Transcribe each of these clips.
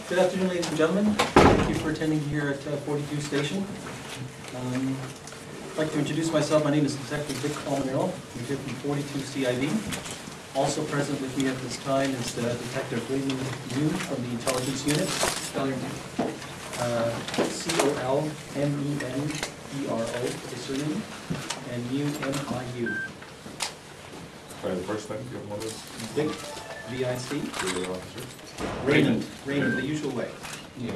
Good afternoon, ladies and gentlemen. Thank you for attending here at 42 Station. I'd like to introduce myself. My name is Detective Vic Colmanero. I'm here from 42 CIV. Also present with me at this time is Detective William Yu from the Intelligence Unit. Spell your name. C-O-L-M-E-N-E-R-O for the surname, and U-M-I-U. The first name, give one of those. Vic, V-I-C. Officer. Raymond, the usual way. Yeah.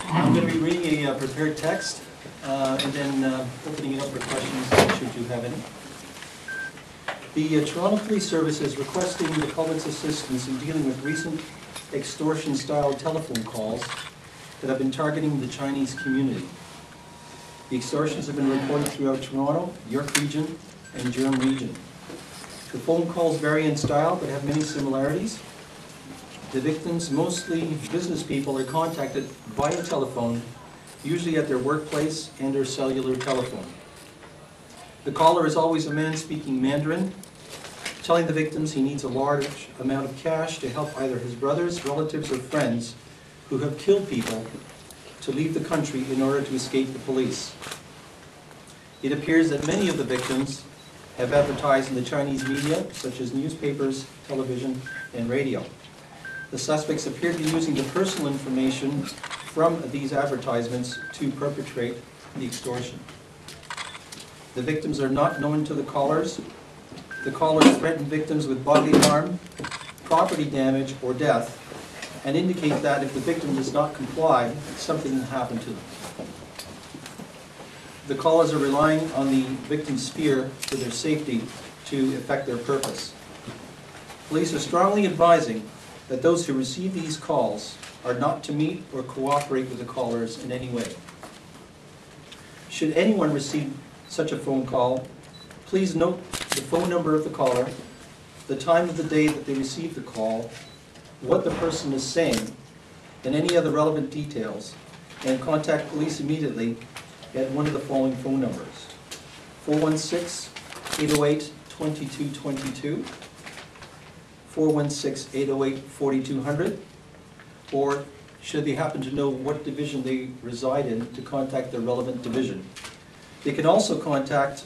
I'm going to be reading a prepared text and then opening it up for questions should you have any. The Toronto Police Service is requesting the public's assistance in dealing with recent extortion-style telephone calls that have been targeting the Chinese community. The extortions have been reported throughout Toronto, York Region, and Durham Region. The phone calls vary in style but have many similarities. The victims, mostly business people, are contacted via telephone, usually at their workplace and their cellular telephone. The caller is always a man speaking Mandarin, telling the victims he needs a large amount of cash to help either his brothers, relatives, or friends who have killed people to leave the country in order to escape the police. It appears that many of the victims have advertised in the Chinese media, such as newspapers, television, and radio. The suspects appear to be using the personal information from these advertisements to perpetrate the extortion. The victims are not known to the callers. The callers threaten victims with bodily harm, property damage, or death, and indicate that if the victim does not comply, something will happen to them. The callers are relying on the victim's fear for their safety to effect their purpose. Police are strongly advising that those who receive these calls are not to meet or cooperate with the callers in any way. Should anyone receive such a phone call, please note the phone number of the caller, the time of the day that they received the call, what the person is saying, and any other relevant details, and contact police immediately at one of the following phone numbers: 416-808-2222, 416-808-4200, or should they happen to know what division they reside in, to contact the relevant division. They can also contact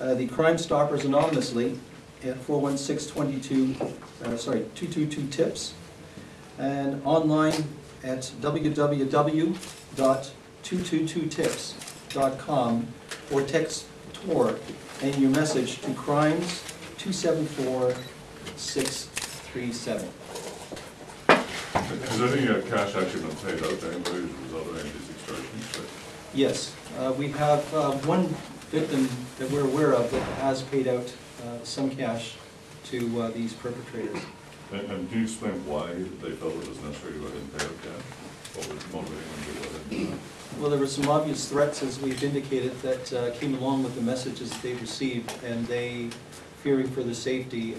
the Crime Stoppers anonymously at 416-222-TIPS, and online at www.222tips.com, or text TOR and your message to crimes 274637. Has any cash actually been paid out to anybody as a result of any of these extortions? Yes, we have one victim that we're aware of that has paid out some cash to these perpetrators. And can you explain why they felt it was necessary to go ahead and pay out cash? What was motivating them to go ahead and do that? Well, there were some obvious threats, as we've indicated, that came along with the messages they received, and they, fearing for their safety,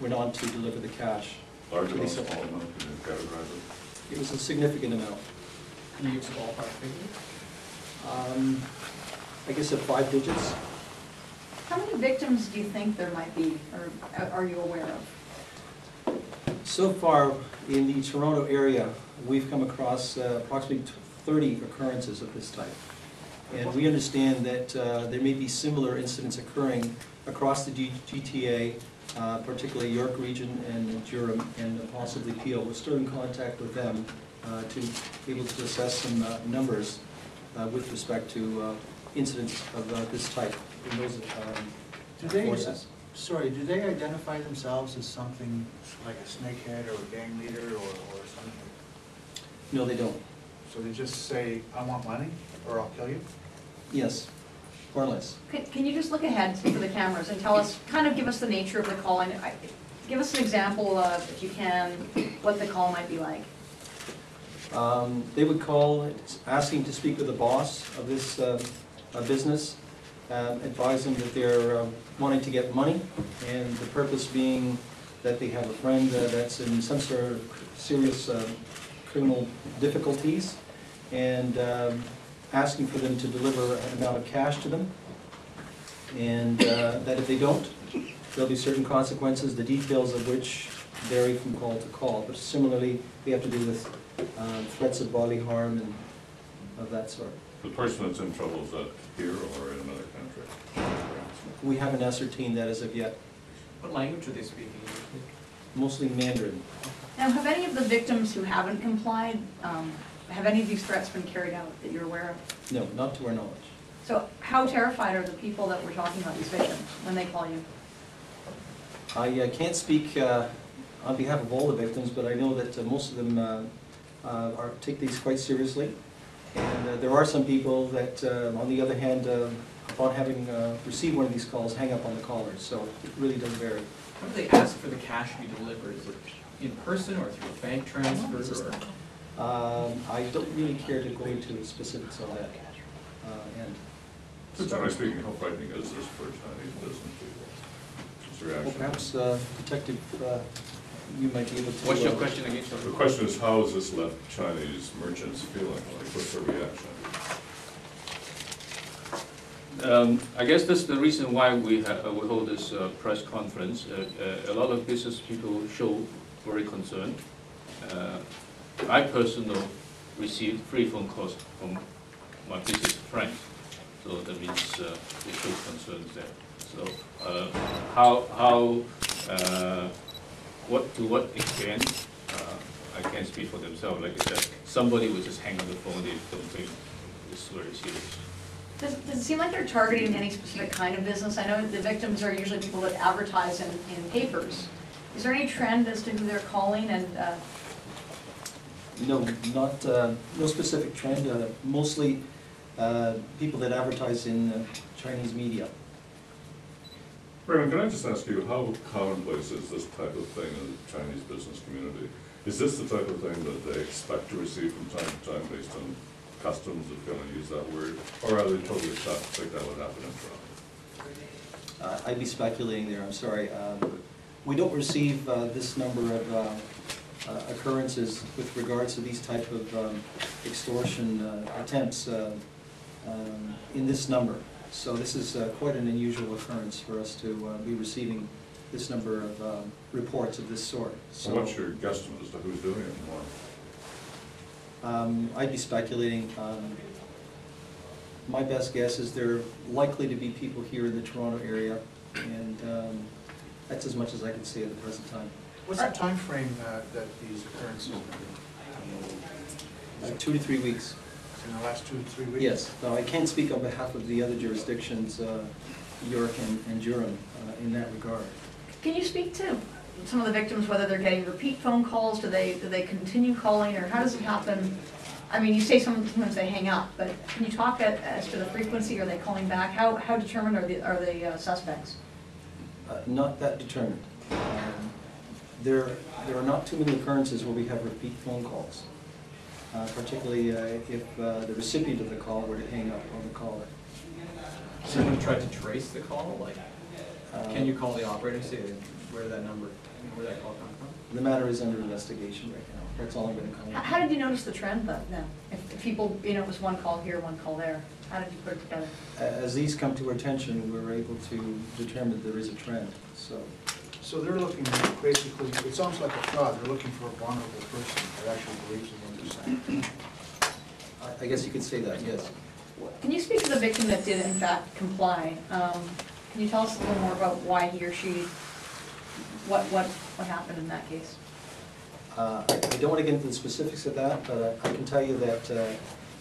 went on to deliver the cash. Large amount, small amount, can you categorize it? It was a significant amount. Can you use a ballpark figure? I guess at 5 digits. How many victims do you think there might be, or are you aware of? So far, in the Toronto area, we've come across approximately 30 occurrences of this type. And we understand that there may be similar incidents occurring across the GTA, particularly York Region and Durham, and possibly Peel. We're still in contact with them to be able to assess some numbers with respect to incidents of this type in those forces. Sorry, do they identify themselves as something like a snakehead or a gang leader or something? No, they don't. So they just say, I want money, or I'll kill you? Yes, more or less. Can you just look ahead to the cameras and tell us, kind of give us the nature of the call, and give us an example of, if you can, what the call might be like? They would call asking to speak with the boss of this business, advise them that they're wanting to get money, and the purpose being that they have a friend that's in some sort of serious criminal difficulties, and asking for them to deliver an amount of cash to them, and that if they don't, there'll be certain consequences, the details of which vary from call to call, but similarly, we have to do with threats of bodily harm and of that sort. The person that's in trouble, is that here or in another country? We haven't ascertained that as of yet, What language are they speaking? mostly Mandarin. Now, have any of the victims who haven't complied, have any of these threats been carried out that you're aware of? No, not to our knowledge. So how terrified are the people that we're talking about, these victims, when they call you? I can't speak on behalf of all the victims, but I know that most of them take these quite seriously. And there are some people that, on the other hand, upon having received one of these calls, hang up on the callers. So it really does vary. How do they ask for the cash to be delivered? Is it in person or through a bank transfer or? I don't really care to go into specifics on that end. So generally speaking, how frightening is this for Chinese business people? What's your Well, reaction? perhaps, Detective, you might be able to... What's your question again? The question is, how has this left Chinese merchants feeling? Like, what's their reaction? I guess that's the reason why we hold this press conference. A lot of business people show very concerned. I personally received 3 phone calls from my business friends, so that means they show concerns there. So to what extent, I can't speak for themselves. Like I said, somebody will just hang on the phone if something is very serious. Does it seem like they're targeting any specific kind of business? I know the victims are usually people that advertise in papers. Is there any trend as to who they're calling and? No, not, no specific trend, mostly people that advertise in Chinese media. Raymond, can I just ask you, how commonplace is this type of thing in the Chinese business community? Is this the type of thing that they expect to receive from time to time based on customs, if you want to use that word, or are they totally shocked to think that would happen in Toronto? I'd be speculating there, I'm sorry. We don't receive this number of occurrences with regards to these type of extortion attempts in this number. So this is quite an unusual occurrence for us to be receiving this number of reports of this sort. So what's your guesstimate as to who's doing it and why? I'd be speculating. My best guess is there are likely to be people here in the Toronto area, and that's as much as I can say at the present time. What's the time frame that these occurrences have been? 2 to 3 weeks. In the last 2 to 3 weeks? Yes. Now, I can't speak on behalf of the other jurisdictions, York and Durham, in that regard. Can you speak to some of the victims, whether they're getting repeat phone calls, do they continue calling, or how does it happen? I mean, you say sometimes they hang up, but can you talk as to the frequency? Are they calling back? How determined are the suspects? Not that determined. There are not too many occurrences where we have repeat phone calls, particularly if the recipient of the call were to hang up on the caller. Has anyone tried to trace the call? Like, can you call the operator and say where that call come from? The matter is under investigation right now. That's all I'm going to comment. How did you notice the trend then? If people, it was one call here, one call there, how did you put it together? As these come to our attention, we're able to determine there is a trend. So they're looking, basically, it sounds like a fraud, they're looking for a vulnerable person that actually believes in what they're saying. I guess you could say that, yes. Can you speak to the victim that did in fact comply? Can you tell us a little more about why he or she, what happened in that case? I don't want to get into the specifics of that, but I can tell you that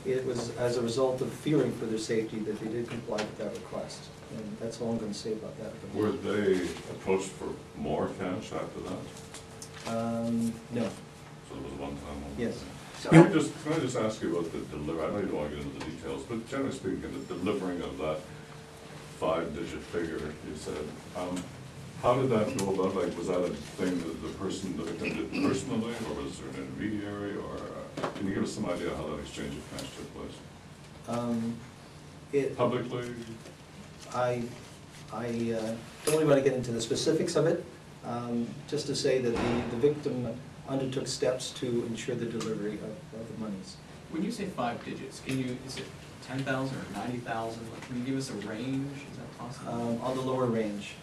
it was as a result of fearing for their safety that they did comply with that request. And that's all I'm going to say about that. Were they approached for more cash after that? No. So it was a one-time only? Yes. So, Can I just ask you about the delivery? I know you don't want to get into the details, but generally speaking, the delivering of that 5-digit figure, you said, how did that go about? Like, was that a thing that the victim did personally, or was there an intermediary, or can you give us some idea how that exchange of cash took place? Publicly? I don't really want to get into the specifics of it, just to say that the victim undertook steps to ensure the delivery of the monies. When you say 5 digits, is it 10,000 or 90,000? Can you give us a range? Is that possible? On the lower range.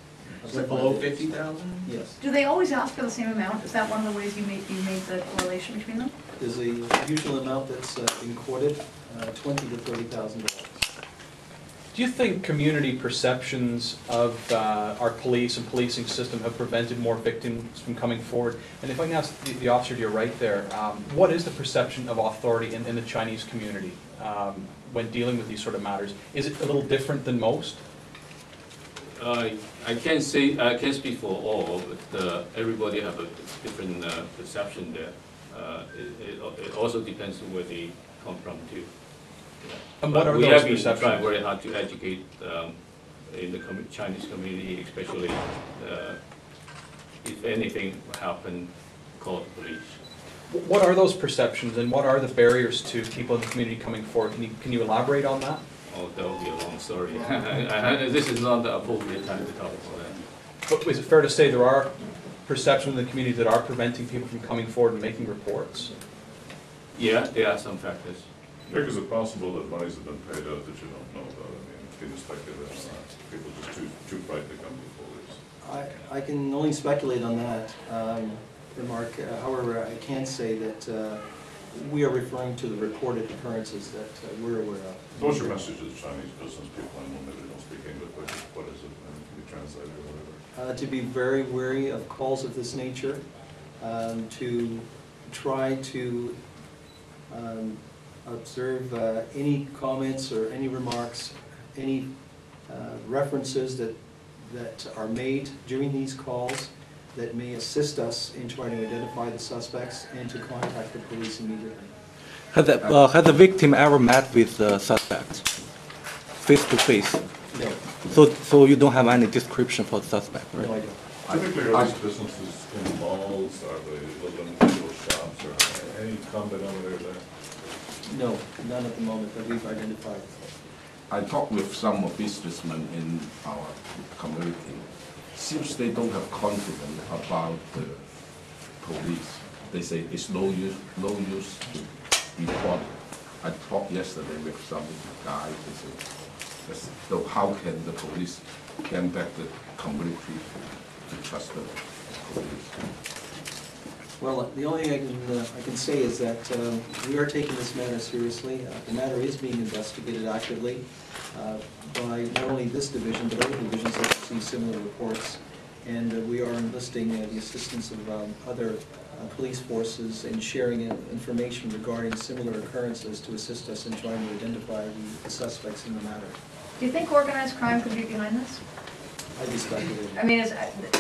I've left Below my digits. 50,000? Yes. Do they always ask for the same amount? Is that one of the ways you made the correlation between them? There's a usual amount that's been quoted, $20,000 to $30,000. Do you think community perceptions of our police and policing system have prevented more victims from coming forward? And if I can ask the officer to your right there, what is the perception of authority in the Chinese community when dealing with these sort of matters? Is it a little different than most? I can't say, I can't speak for all, but everybody have a different perception there. It also depends on where they come from too. And what are We those have been perceptions? trying very hard to educate in the Chinese community, especially if anything happen, call the police. What are those perceptions and what are the barriers to people in the community coming forward? Can you elaborate on that? Oh, that would be a long story. This is not the appropriate time to talk about that. But is it fair to say there are perceptions in the community that are preventing people from coming forward and making reports? Yeah, there are some factors. Rick, is it possible that monies have been paid out that you don't know about? I mean, can you speculate on that? People just too frightened to come to the police. I can only speculate on that remark. However, I can say that we are referring to the reported occurrences that we're aware of. What's your message to the Chinese business people? I know maybe they don't speak English, but what is it? And it can be translated or whatever. To be very wary of calls of this nature, to try to observe any comments or any remarks, any references that are made during these calls that may assist us in trying to identify the suspects and to contact the police immediately. Has the victim ever met with the suspect face to face? No, So you don't have any description for the suspect, right? no, I don't. Typically, are these businesses in malls, are they little individual shops, or any common denominator there? No, none at the moment that we've identified. I talked with some businessmen in our community. Seems they don't have confidence about the police. They say it's no use to report. I talked yesterday with some guys. They say, so how can the police get back the community to trust the police? Well, the only thing I can say is that we are taking this matter seriously. The matter is being investigated actively by not only this division, but other divisions that receive similar reports. And we are enlisting the assistance of other police forces in sharing information regarding similar occurrences to assist us in trying to identify the suspects in the matter. Do you think organized crime could be behind this? I'd be speculating. I mean,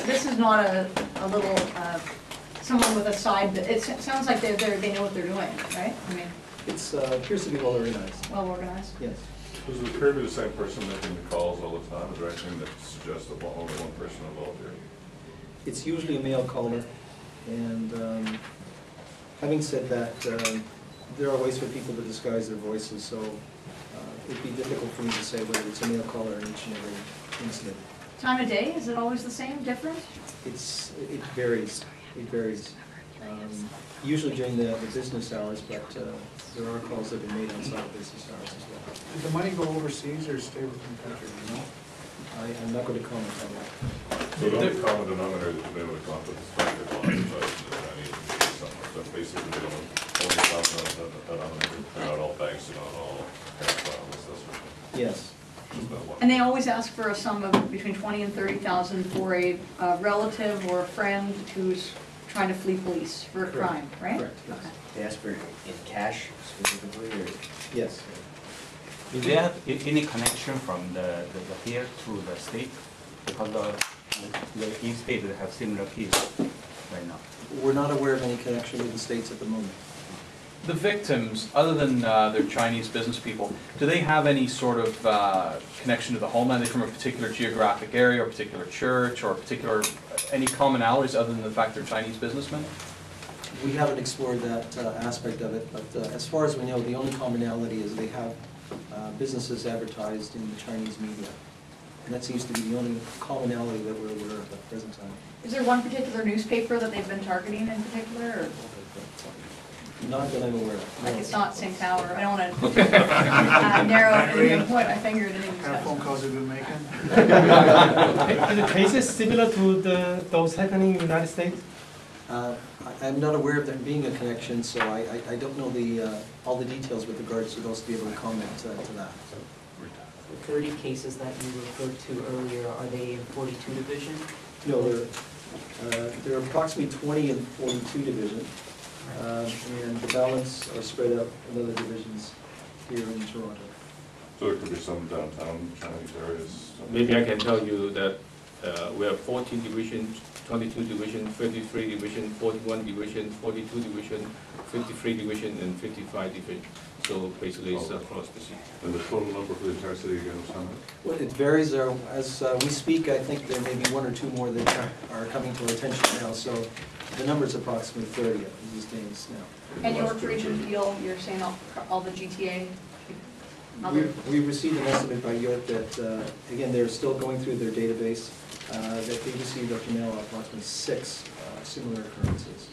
this is not a little, someone with a side, it sounds like they know what they're doing, right? I mean, It appears to be well organized, well organized. yes. Does it appear to be the same person making the calls all the time? Is there anything that suggests that only one person involved here? It's usually a male caller, and having said that, there are ways for people to disguise their voices, so it'd be difficult for me to say whether it's a male caller in each and every incident. Time of day, is it always the same, different? It varies. It varies. Usually during the business hours, but there are calls that have been made outside of business hours as well. Did the money go overseas or stay within the country, do you know? I'm not going to comment on that. So the only common denominator that you've been able to come up with is speculative on the Chinese or something. So basically, they don't only common denominator. They're not all banks, they're not all pedophiles, that's what. Yes. Just that one. And they always ask for a sum of between 20 and 30,000 for a relative or a friend who's trying to flee police for a Correct. crime, right? Correct, yes. Okay. They ask for in cash specifically, or? Yes. Is there any connection from the here to the state? Because the in-state have similar case right now. We're not aware of any connection with the states at the moment. The victims, other than their Chinese business people, do they have any sort of connection to the homeland? Are they from a particular geographic area, or a particular church, or any commonalities other than the fact they're Chinese businessmen? We haven't explored that aspect of it, but as far as we know, the only commonality is they have businesses advertised in the Chinese media. And that seems to be the only commonality that we're aware of at the present time. Is there one particular newspaper that they've been targeting in particular, or? Not that I'm aware of. Like no. it's not Sing Tower. I don't want to narrow it and point my finger at any What kind of phone calls have you been making? Are the cases similar to those happening in the United States? I'm not aware of there being a connection, so I don't know all the details with regards to those to be able to comment to that. The 30 cases that you referred to earlier, are they in 42 Division? No, there are approximately 20 in 42 division, and the balance are spread out in other divisions here in Toronto. So there could be some downtown Chinese areas. Maybe I can tell you that we have 14 divisions, 22 division, 33 division, 41 division, 42 division, 53 division, and 55 division. So basically it's across the city. And the total number for the entire city again is how many? Well, it varies. As we speak, I think there may be one or two more that are coming to our attention now. So the number is approximately 30 these days now. And York Region Deal, you're saying all the GTA? We received an estimate by York that, again, they're still going through their database, that they received up to now approximately 6 similar occurrences.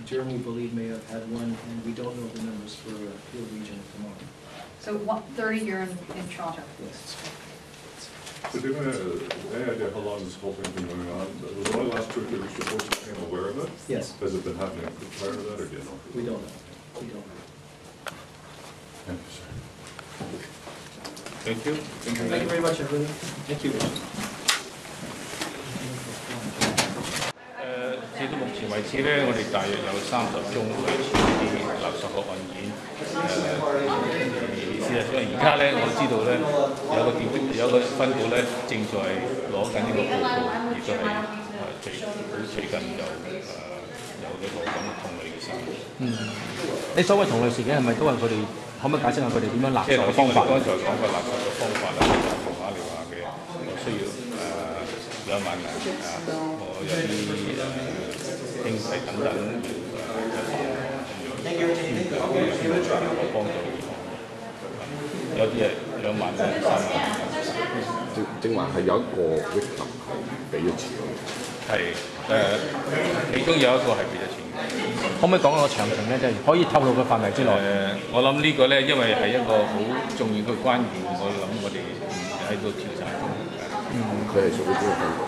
Germany, I believe, may have had one, and we don't know the numbers for Peel Region at the moment. So 30 here in Toronto? Yes. So do you have any idea how long this whole thing's been going on? Was it only the last 2 or 3 weeks before you became aware of it? Yes. Has it been happening prior to that, or do you know? We don't know. We don't know. Thank you, sir. Thank you. Thank you very much, everybody. Thank you. 至到目前為止咧，我哋大約有30宗類似呢啲勒索嘅案件。事實上而家咧，我知道咧有個分部咧正在攞緊呢個報告，亦都係最近有呢個咁同類嘅事件。你所謂同類事件係咪都係佢哋？可唔可以解釋下佢哋點樣勒即係索嘅方法？剛才講嘅勒索嘅方法啦，電話你話嘅，我需要2萬銀我有啲經濟等等我幫助有啲係2萬3萬。正話係有一個 victim 係俾咗錢。係其中有一個係俾咗錢。可唔可以講下個詳情咧？即係可以透露嘅範圍之內。我諗呢個咧，因為係一個好重要嘅關鍵，我諗我哋喺度調查中。佢係屬於邊個分部？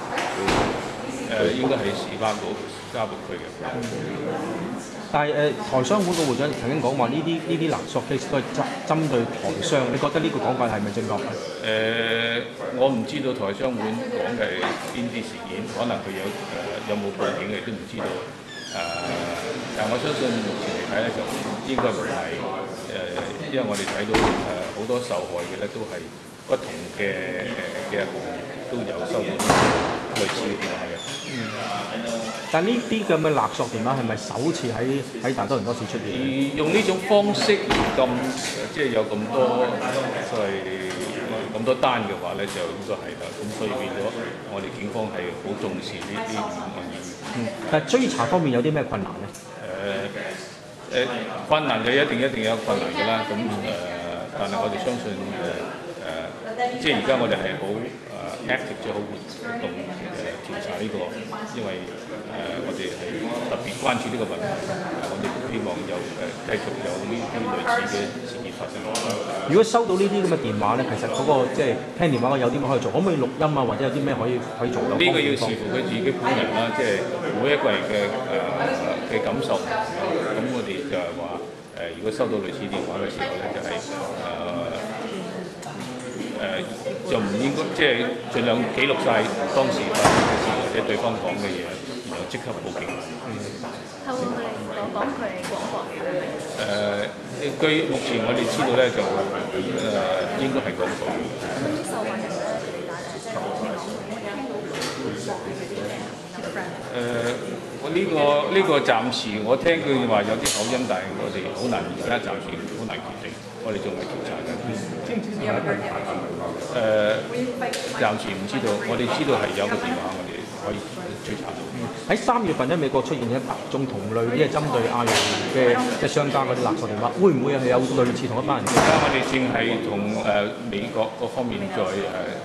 應該係士巴部加部區嘅。但係台商會個會長曾經講話呢啲勒索 case 都係針對台商，你覺得呢個講法係咪正確？我唔知道台商會講嘅係邊啲事件，可能佢有冇報警嘅都唔知道。但我相信目前嚟睇咧，就應該唔係因為我哋睇到好多受害嘅咧都係不同嘅行業都有收到類似嘅電話嘅。但呢啲咁嘅勒索電話係咪首次喺大多倫多市出現？用呢種方式咁即係有咁多所謂咁多單嘅話咧，就應該係啦。咁所以變咗我哋警方係好重視呢啲案件。但係追查方面有啲咩困難咧？困難就一定有困難㗎啦。咁但係我哋相信即係而家我哋係好active 即係好活動調查呢個，因為我哋係特別關注呢個問題，我哋希望有繼續有呢啲類似嘅事件發生。如果收到呢啲咁嘅電話咧，其實嗰個即係聽電話有啲咩可以做？可唔可以錄音啊？或者有啲咩可以做到？呢個要視乎佢自己本人啦，即係每一個人嘅感受。咁我哋就係話如果收到類似電話嘅時候咧，就係就唔應該即係盡量記錄晒當時發生嘅事或者對方講嘅嘢，然後即刻報警。係會唔會講佢係廣播嘅？據目前我哋知道咧，就應該係廣播嘅。咁啲受害人咧，佢哋打即係有冇聽到廣播嘅啲咩呢個暫時我聽佢話有啲口音，但係我哋好難而家暫時好難決定，我哋仲係調查緊。暫時唔知道，我哋知道係有個電話，我哋可以追查到。喺3月份咧，美國出現100宗同類即係針對亞裔嘅即係商家嗰啲勒索電話，會唔會係有類似同一班人？而家我哋正係同美國嗰方面再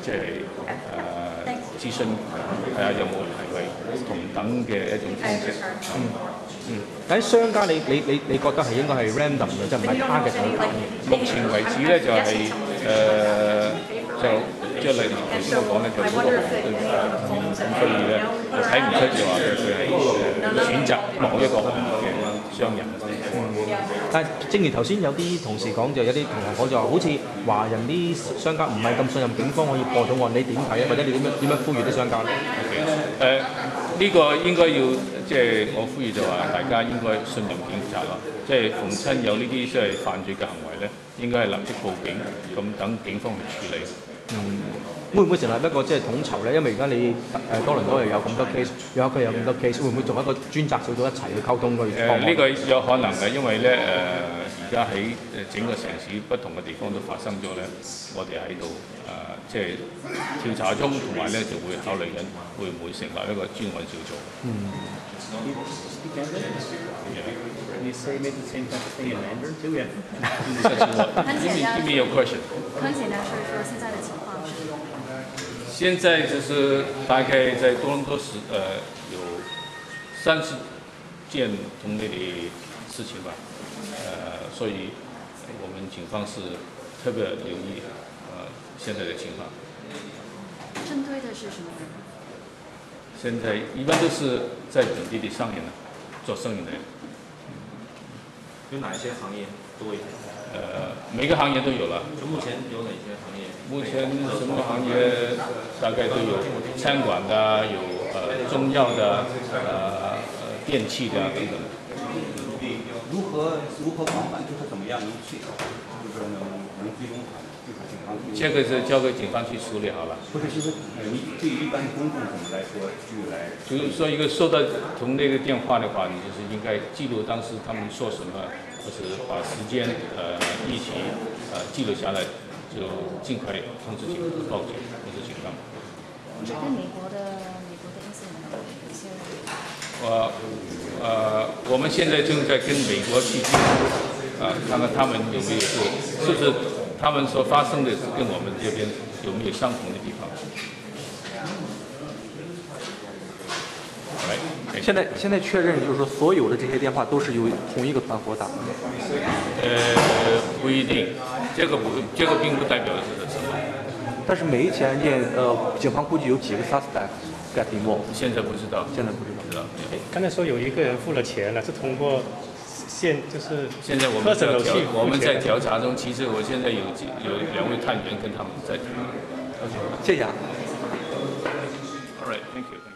即係諮詢，睇下有冇係咪同等嘅一種方式。喺商家你覺得係應該係 random 嘅，即係唔係 target 嘅？目前為止咧就係即係例如頭先我講咧，就嗰個行業，咁所以咧就睇唔出就話佢係選擇某一個行業嘅商人。但係正如頭先有啲同事講，就有啲同學講就話，好似華人啲商家唔係咁信任警方可以破到案，你點睇啊？或者你點樣呼籲啲商家咧？呢個應該要即係我呼籲就話，大家應該信任警察咯。即係逢親有呢啲即係犯罪嘅行為咧，應該係立即報警，咁等警方去處理。會唔會成立一個即係統籌咧？因為而家你多倫多又有咁多 case，有一區有咁多 case，會唔會做一個專責小組一齊去溝通去？呢個有可能嘅，因為咧而家喺整個城市不同嘅地方都發生咗咧，我哋喺度即係調查中，同埋咧就會考慮緊會唔會成立一個專案小組。You say maybe the same type of thing in Mandarin too? Yeah. Give me your question. 很简单说一说现在的情况是。现在就是大概在多伦多市有30件同类的事情吧，所以我们警方是特别留意现在的情况。针对的是什么人？现在一般都是在本地的商人做生意的人。有哪些行业多一点？每个行业都有了。就目前有哪些行业？目前什么行业大概都有，餐馆的，有中药的，电器的等等。如何防范？就是怎么样能去，就是能追踪他，就是警方。这个是交给警方去处理好了。不是，就是对于一般公众怎么来说，就是说一个收到同类的电话的话，你就是应该记录当时他们说什么，或是把时间日期记录下来，就尽快通知警报警，通知警方。对美国的因素有一些。我们现在正在跟美国去看看他们有没有是不是他们所发生的跟我们这边有没有相同的地方。现在确认就是说，所有的这些电话都是由同一个团伙打的。不一定，这个并不代表是什么。但是每一起案件，警方估计有几个 suspect get involved。现在不知道，现在不知道。刚才说有一个人付了钱了，是通过就是现在我们在调查中，其实我现在有2位探员跟他们在谈。谢谢啊。All right, thank you.